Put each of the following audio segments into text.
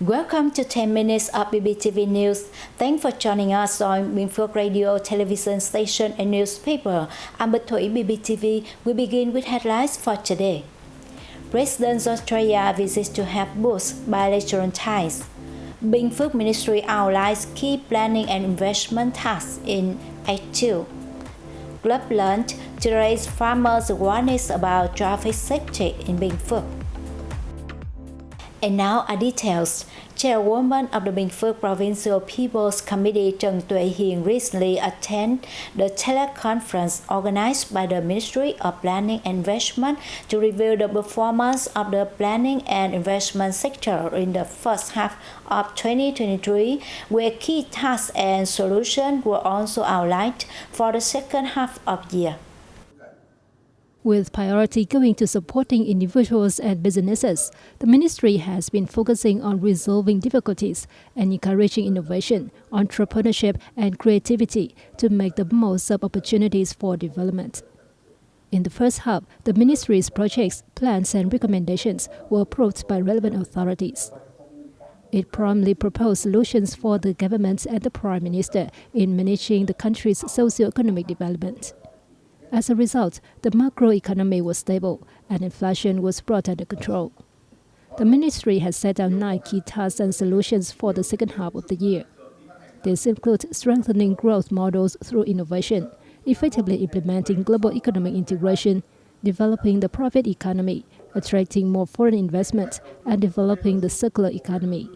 Welcome to 10 minutes of BPTV News. Thanks for joining us on Bình Phước Radio, television station and newspaper. I'm Bích Thủy, BPTV. We begin with headlines for today. President Austria visits to help boost bilateral ties. Bình Phước Ministry outlines key planning and investment tasks in Act 2. Club launched to raise farmers' awareness about traffic safety in Bình Phước. And now are details. Chairwoman of the Bình Phước Provincial People's Committee Trần Tuệ Hiền recently attended the teleconference organized by the Ministry of Planning and Investment to review the performance of the planning and investment sector in the first half of 2023, where key tasks and solutions were also outlined for the second half of the year. With priority going to supporting individuals and businesses, the ministry has been focusing on resolving difficulties and encouraging innovation, entrepreneurship, and creativity to make the most of opportunities for development. In the first half, the ministry's projects, plans, and recommendations were approved by relevant authorities. It promptly proposed solutions for the government and the Prime Minister in managing the country's socio-economic development. As a result, the macroeconomy was stable and inflation was brought under control. The ministry has set out 9 key tasks and solutions for the second half of the year. These include strengthening growth models through innovation, effectively implementing global economic integration, developing the private economy, attracting more foreign investment, and developing the circular economy.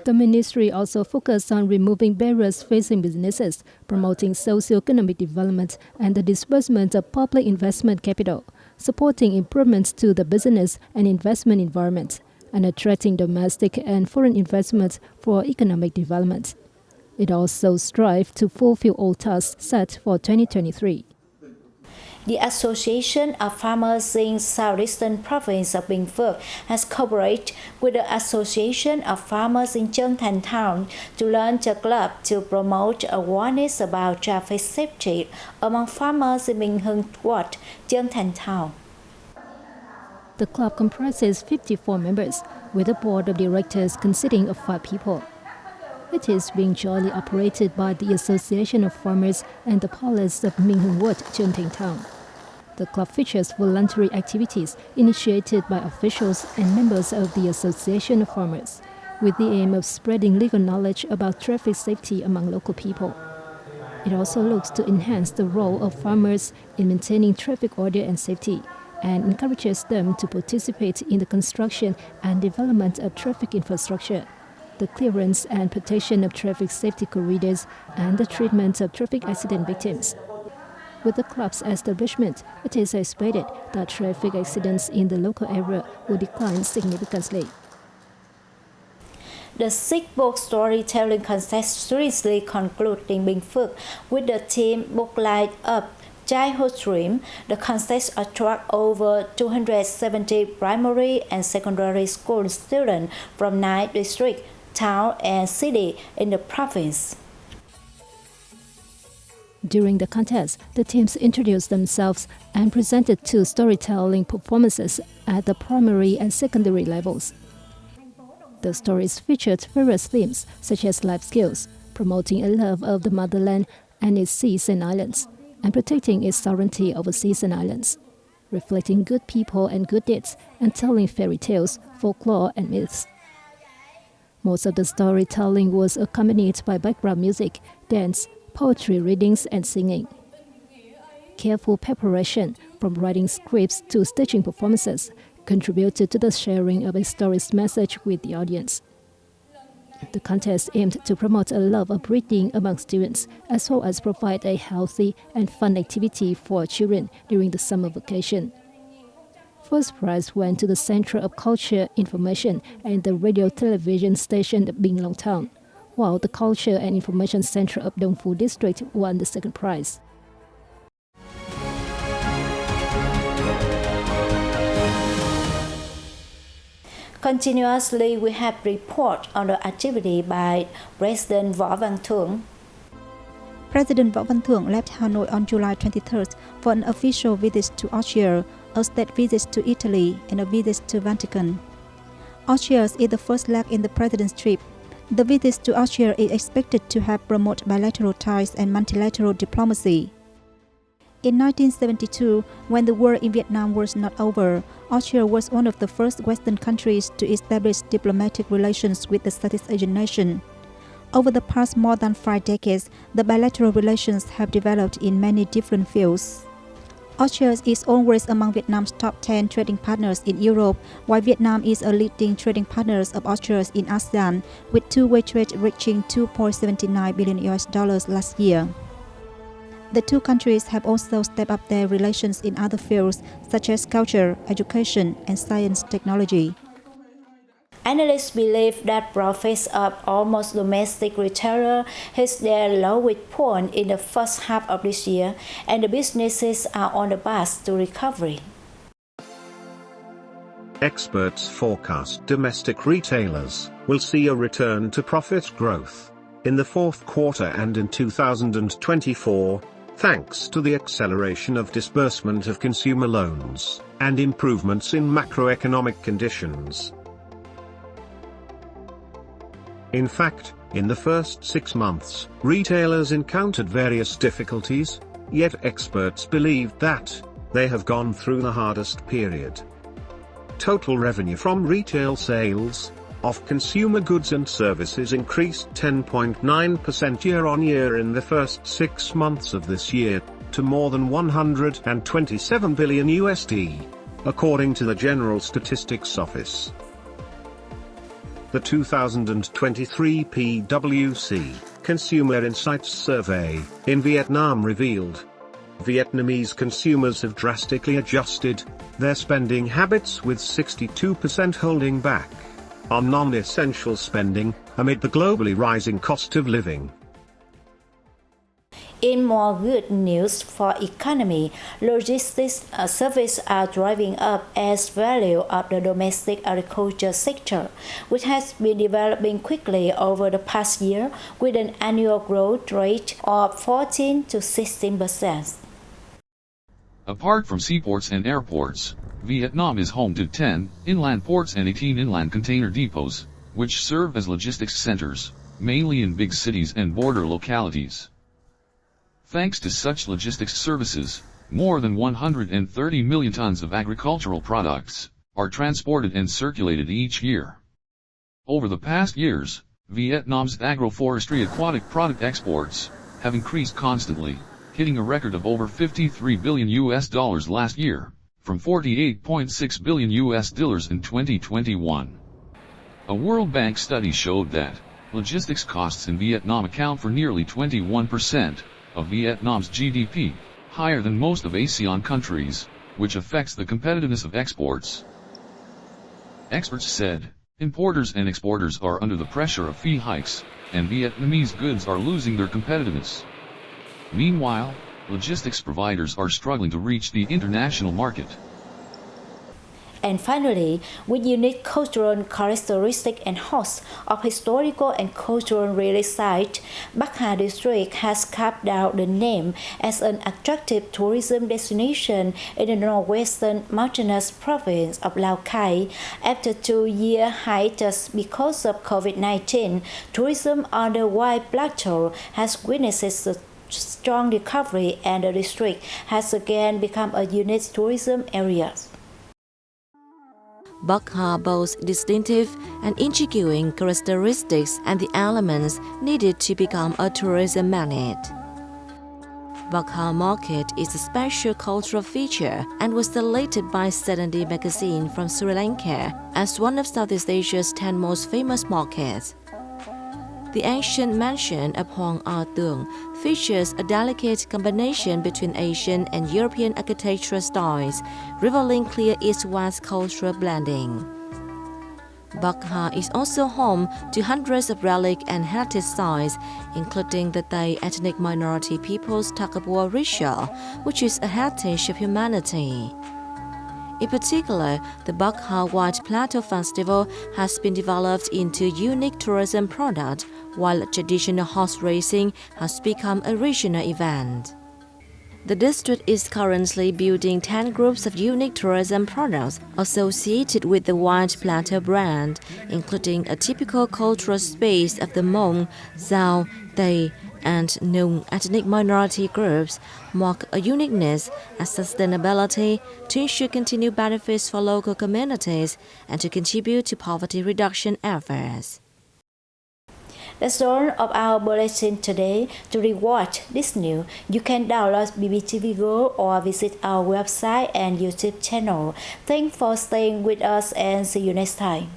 The ministry also focused on removing barriers facing businesses, promoting socio-economic development and the disbursement of public investment capital, supporting improvements to the business and investment environment, and attracting domestic and foreign investment for economic development. It also strived to fulfill all tasks set for 2023. The Association of Farmers in Southeastern Province of Bình Phước has cooperated with the Association of Farmers in Chân Town to launch a club to promote awareness about traffic safety among farmers in Bình Hưng Ward, Chân Town. The club comprises 54 members, with a board of directors consisting of 5 people. It is being jointly operated by the Association of Farmers and the Palace of Bình Hưng Ward, Chân Town. The club features voluntary activities initiated by officials and members of the Association of Farmers, with the aim of spreading legal knowledge about traffic safety among local people. It also looks to enhance the role of farmers in maintaining traffic order and safety, and encourages them to participate in the construction and development of traffic infrastructure, the clearance and protection of traffic safety corridors, and the treatment of traffic accident victims. With the club's establishment, it is expected that traffic accidents in the local area will decline significantly. The 6th book storytelling contest recently concluded in Bình Phước with the theme Book Light Up Childhood Dream. The contest attracted over 270 primary and secondary school students from 9 districts, towns, and cities in the province. During the contest, the teams introduced themselves and presented 2 storytelling performances at the primary and secondary levels. The stories featured various themes such as life skills, promoting a love of the motherland and its seas and islands, and protecting its sovereignty over seas and islands, reflecting good people and good deeds, and telling fairy tales, folklore, and myths. Most of the storytelling was accompanied by background music, dance, poetry readings, and singing. Careful preparation, from writing scripts to staging performances, contributed to the sharing of a story's message with the audience. The contest aimed to promote a love of reading among students, as well as provide a healthy and fun activity for children during the summer vacation. First prize went to the Center of Culture, Information and the radio television station of Bình Long Town, while the Culture and Information Center of Dong Phu District won the second prize. Continuously, we have report on the activity by President Võ Văn Thưởng. President Võ Văn Thưởng left Hanoi on July 23rd for an official visit to Austria, a state visit to Italy, and a visit to Vatican. Austria is the first leg in the president's trip. The visit to Austria is expected to help promote bilateral ties and multilateral diplomacy. In 1972, when the war in Vietnam was not over, Austria was one of the first Western countries to establish diplomatic relations with the Southeast Asian nation. Over the past more than 5 decades, the bilateral relations have developed in many different fields. Austria is always among Vietnam's top 10 trading partners in Europe, while Vietnam is a leading trading partner of Austria in ASEAN, with two-way trade reaching $2.79 billion last year. The two countries have also stepped up their relations in other fields such as culture, education, and science technology. Analysts believe that profits of almost domestic retailers hit their lowest point in the first half of this year, and the businesses are on the path to recovery. Experts forecast domestic retailers will see a return to profit growth in the fourth quarter and in 2024, thanks to the acceleration of disbursement of consumer loans and improvements in macroeconomic conditions. In fact, in the first 6 months, retailers encountered various difficulties, yet experts believed that they have gone through the hardest period. Total revenue from retail sales of consumer goods and services increased 10.9% year-on-year in the first 6 months of this year, to more than $127 billion, according to the General Statistics Office. The 2023 PwC Consumer Insights Survey in Vietnam revealed Vietnamese consumers have drastically adjusted their spending habits, with 62% holding back on non-essential spending amid the globally rising cost of living. In more good news for economy, logistics services are driving up as value of the domestic agriculture sector, which has been developing quickly over the past year with an annual growth rate of 14 to 16%. Apart from seaports and airports, Vietnam is home to 10 inland ports and 18 inland container depots, which serve as logistics centers, mainly in big cities and border localities. Thanks to such logistics services, more than 130 million tons of agricultural products are transported and circulated each year. Over the past years, Vietnam's agroforestry aquatic product exports have increased constantly, hitting a record of over $53 billion last year, from $48.6 billion in 2021. A World Bank study showed that logistics costs in Vietnam account for nearly 21% of Vietnam's GDP, higher than most of ASEAN countries, which affects the competitiveness of exports. Experts said, importers and exporters are under the pressure of fee hikes, and Vietnamese goods are losing their competitiveness. Meanwhile, logistics providers are struggling to reach the international market. And finally, with unique cultural characteristics and hosts of historical and cultural relic sites, Bắc Hà district has carved out the name as an attractive tourism destination in the northwestern mountainous province of Lào Cai. After 2-year hiatus because of COVID-19, tourism on the White Plateau has witnessed a strong recovery, and the district has again become a unique tourism area. Bắc Hà boasts distinctive and intriguing characteristics and the elements needed to become a tourism magnet. Bắc Hà Market is a special cultural feature and was selected by Saturday magazine from Sri Lanka as one of Southeast Asia's 10 most famous markets. The ancient mansion upon A Tượng features a delicate combination between Asian and European architectural styles, revealing clear East-West cultural blending. Bắc Hà is also home to hundreds of relic and heritage sites, including the Thai ethnic minority people's Thakabua ritual, which is a heritage of humanity. In particular, the Bắc Hà White Plateau Festival has been developed into a unique tourism product, while traditional horse racing has become a regional event. The district is currently building 10 groups of unique tourism products associated with the White Plateau brand, including a typical cultural space of the Hmong, Giáo, Tây, and Nung ethnic minority groups, mark a uniqueness and sustainability to ensure continued benefits for local communities and to contribute to poverty reduction efforts. That's all of our bulletin today. To rewatch this news, you can download BPTV Go or visit our website and YouTube channel. Thanks for staying with us and see you next time.